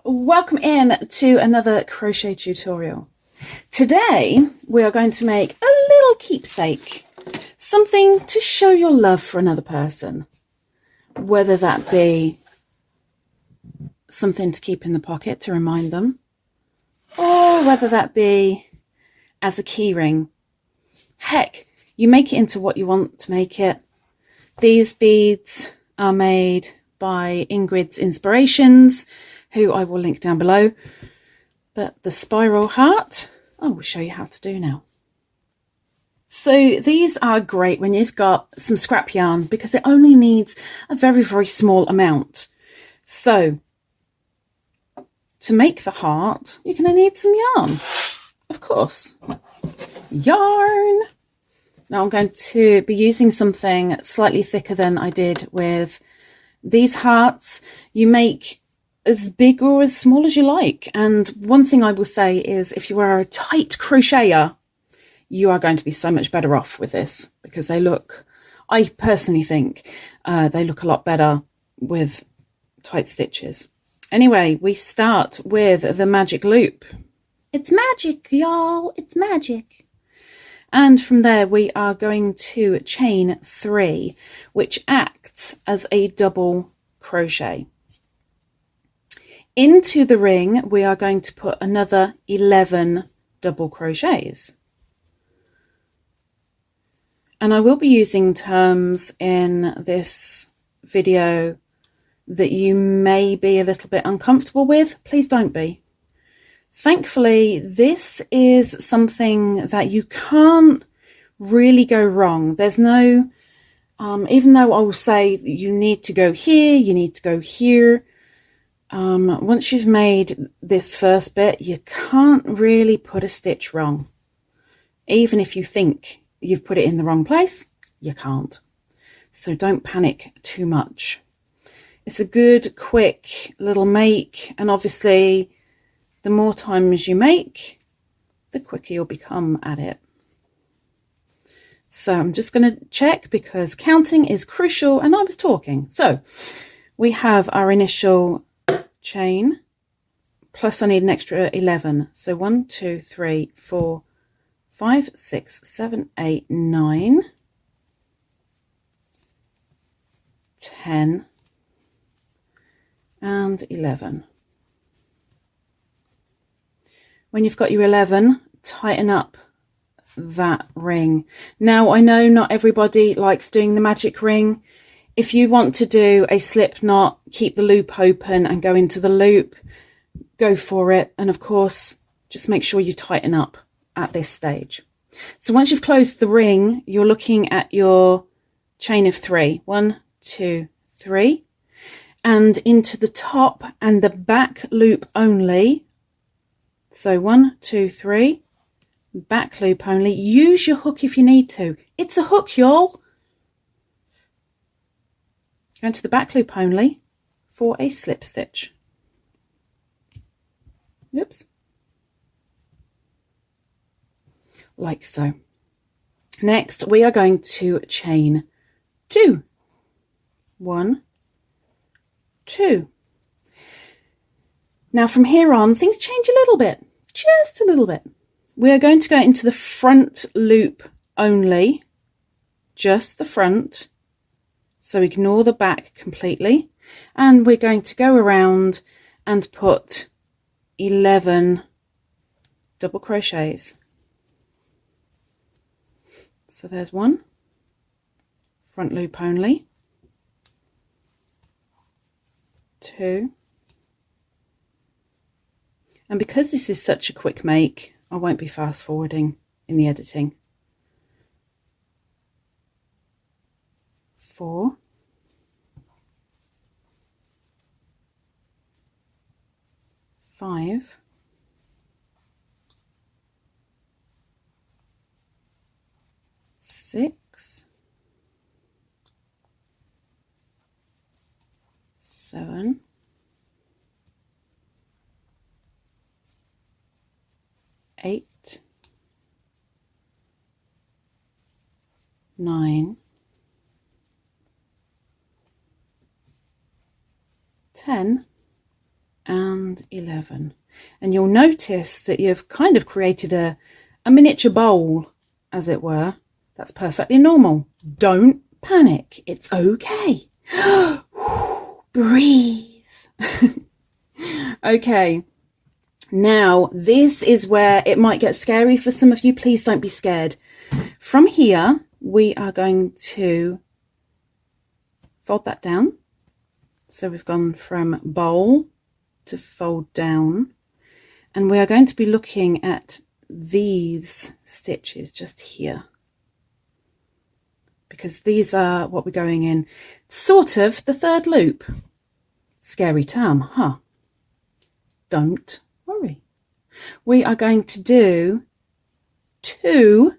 Welcome in to another crochet tutorial. Today we are going to make a little keepsake, something to show your love for another person, whether that be something to keep in the pocket to remind them, or whether that be as a key ring. Heck, you make it into what you want to make it. These beads are made by Ingrid's Inspirations, who I will link down below. But the spiral heart, I will show you how to do now. So these are great when you've got some scrap yarn because it only needs a very, very small amount. So to make the heart, you're going to need some yarn, of course. Yarn. Now I'm going to be using something slightly thicker than I did with these hearts. You make as big or as small as you like. And one thing I will say is if you are a tight crocheter, you are going to be so much better off with this because they look, I personally think, they look a lot better with tight stitches. Anyway, we start with the magic loop. It's magic, y'all. It's magic. And from there, we are going to chain 3, which acts as a double crochet. Into the ring, we are going to put another 11 double crochets. And I will be using terms in this video that you may be a little bit uncomfortable with. Please don't be. Thankfully, this is something that you can't really go wrong. There's no, even though I will say you need to go here, you need to go here. Once you've made this first bit, you can't really put a stitch wrong. Even if you think you've put it in the wrong place, you can't. So don't panic too much. It's a good, quick little make, and obviously the more times you make, the quicker you'll become at it. So I'm just going to check because counting is crucial and I was talking. So we have our initial chain, plus I need an extra 11. So 1, 2, 3, 4, 5, 6, 7, 8, 9, 10, and 11. When you've got your 11, tighten up that ring. Now, I know not everybody likes doing the magic ring. If you want to do a slip knot, keep the loop open and go into the loop, go for it. And of course, just make sure you tighten up at this stage. So once you've closed the ring, you're looking at your chain of 3. 1, 2, 3. And into the top and the back loop only. So 1, 2, 3, back loop only. Use your hook if you need to. It's a hook, y'all. Go into the back loop only for a slip stitch. Oops. Like so. Next, we are going to chain 2. 1, 2. Now from here on, things change a little bit, just a little bit. We are going to go into the front loop only, just the front. So ignore the back completely. And we're going to go around and put 11 double crochets. So there's 1, front loop only, 2, and because this is such a quick make, I won't be fast forwarding in the editing. 4, 5, 6, 7, 8, 9, 10, and 11. And you'll notice that you've kind of created a miniature bowl, as it were. That's perfectly normal. Don't panic. It's okay. Breathe. Okay. Now, this is where it might get scary for some of you. Please don't be scared. From here, we are going to fold that down. So we've gone from bowl to fold down. And we are going to be looking at these stitches just here, because these are what we're going in. Sort of the third loop. Scary term, huh? Don't worry. We are going to do 2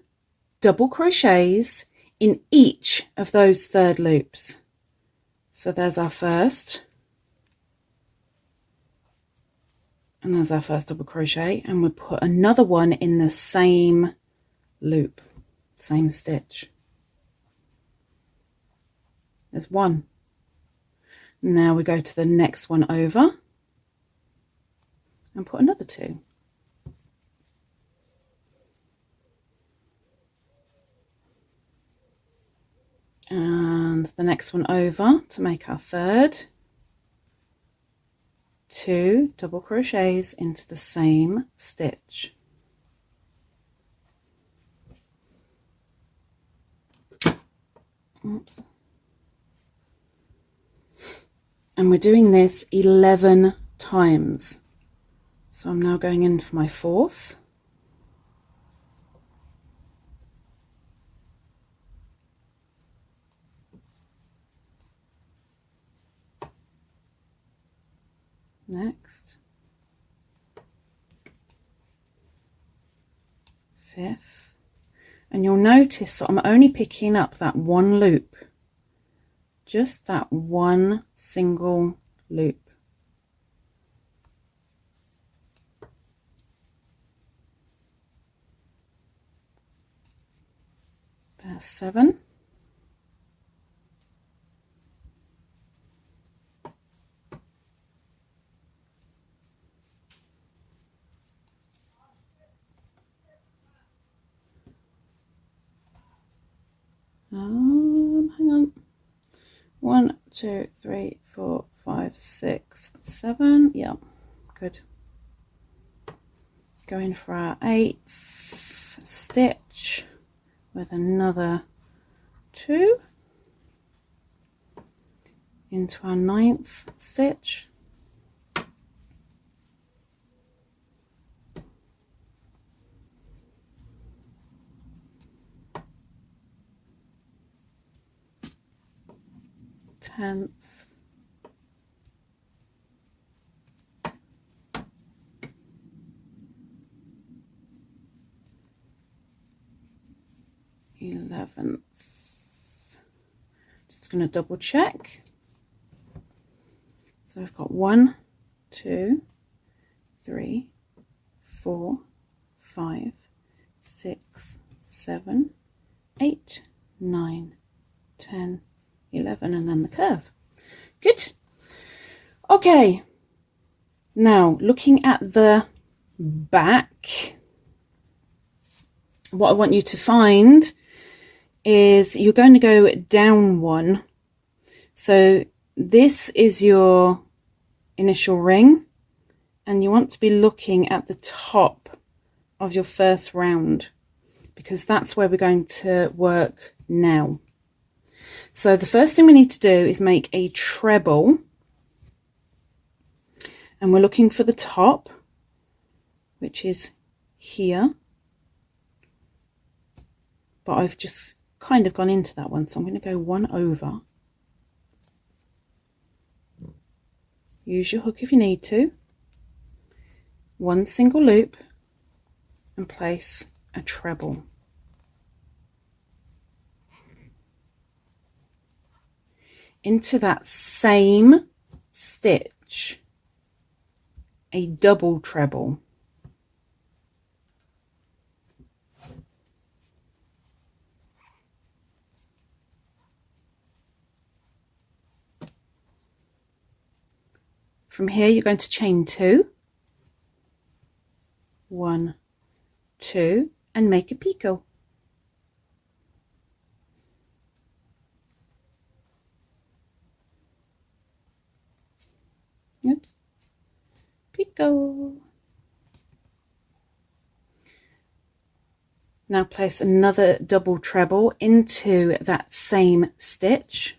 double crochets in each of those third loops. So there's our first, and there's our first double crochet, and we'll put another one in the same loop, same stitch. There's 1. Now we go to the next one over and put another 2. And the next one over to make our third. 2 double crochets into the same stitch. Oops. And we're doing this 11 times. So I'm now going in for my 4th. Next. 5th. And you'll notice that I'm only picking up that one loop. Just that one single loop. There's 7. Hang on. 1, 2, 3, 4, 5, 6, 7. Yeah, good. Going for our 8th stitch with another 2 into our 9th stitch. Tenth. Eleventh. Just going to double check. So I've got 1, 2, 3, 4, 5, 6, 7, 8, 9, 10, 11, and then the curve. Good. Okay. Now, looking at the back, what I want you to find is you're going to go down 1. So this is your initial ring, and you want to be looking at the top of your first round, because that's where we're going to work now. So the first thing we need to do is make a treble, and we're looking for the top, which is here, but I've just kind of gone into that one, so I'm going to go 1 over. Use your hook if you need to. 1 single loop and place a treble. Into that same stitch, a double treble. From here you're going to chain 2, 1, 2, and make a picot. Oops. Picot. Now place another double treble into that same stitch.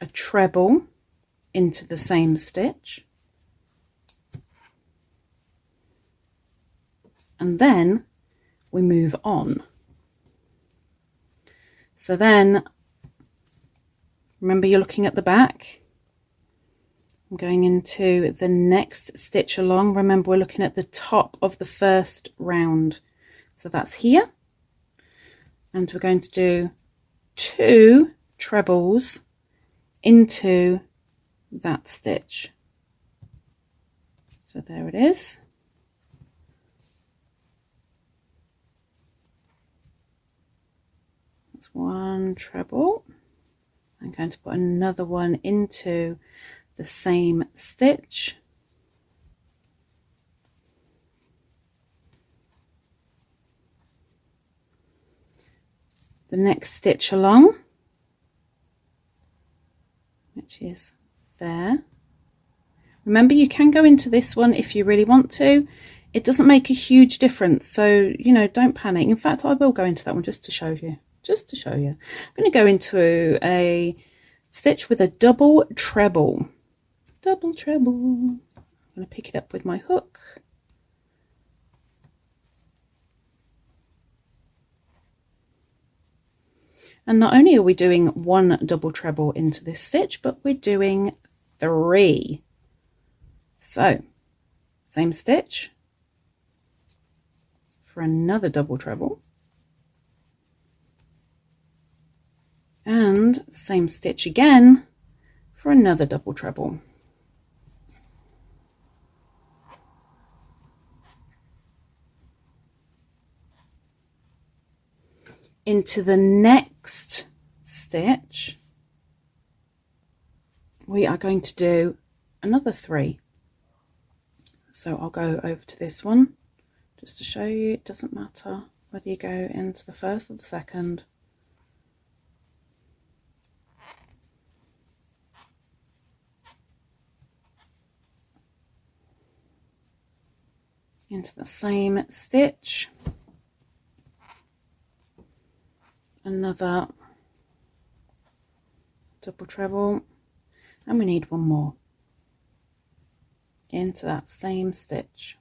A treble into the same stitch. And then we move on. So then, remember you're looking at the back. I'm going into the next stitch along. Remember we're looking at the top of the first round. So that's here. And we're going to do 2 trebles into that stitch. So there it is. That's 1 treble. I'm going to put another one into the same stitch. The next stitch along, which is there. Remember, you can go into this one if you really want to. It doesn't make a huge difference, so you know, don't panic. In fact, I will go into that one just to show you. I'm going to go into a stitch with a double treble. I'm going to pick it up with my hook. And not only are we doing 1 double treble into this stitch, but we're doing 3. So, same stitch for another double treble. And same stitch again for another double treble. Into the next stitch, we are going to do another 3. So I'll go over to this one just to show you. It doesn't matter whether you go into the first or the second. Into the same stitch, another double treble, and we need 1 more into that same stitch.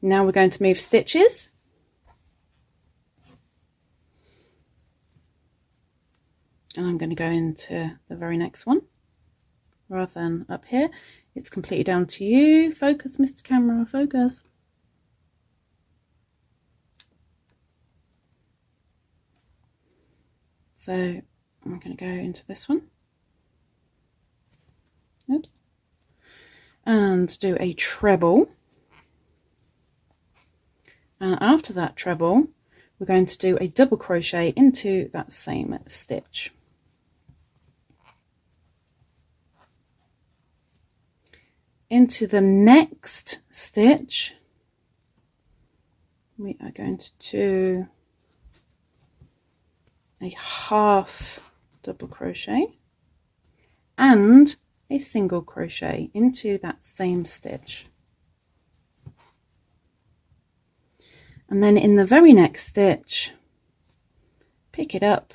Now we're going to move stitches. And I'm going to go into the very next one rather than up here. It's completely down to you. Focus, Mr. Camera, focus. So I'm going to go into this one. Oops. And do a treble. And after that treble, we're going to do a double crochet into that same stitch. Into the next stitch, we are going to do a half double crochet and a single crochet into that same stitch. And then in the very next stitch, pick it up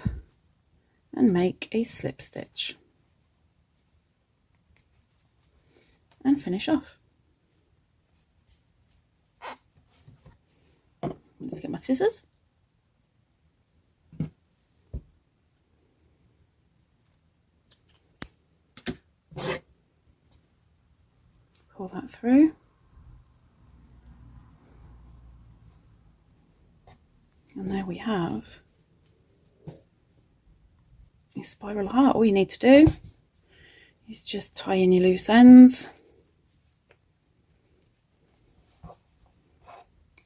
and make a slip stitch. And finish off. Let's get my scissors. Pull that through. And there we have a spiral heart. All you need to do is just tie in your loose ends.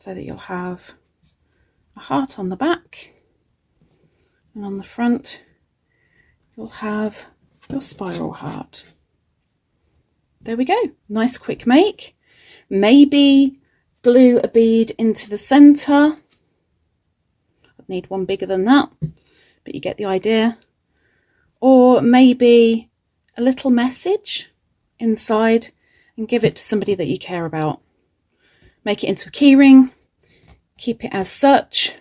so that you'll have a heart on the back, and on the front you'll have your spiral heart. There we go. Nice quick make. Maybe glue a bead into the center. I'd need one bigger than that, but you get the idea. Or maybe a little message inside and give it to somebody that you care about. Make it into a keyring, keep it as such,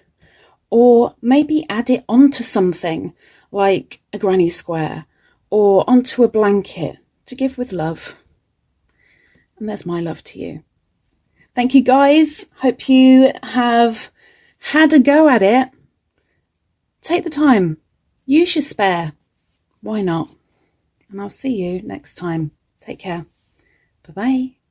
or maybe add it onto something like a granny square or onto a blanket to give with love. And there's my love to you. Thank you guys. Hope you have had a go at it. Take the time. Use your spare. Why not? And I'll see you next time. Take care. Bye-bye.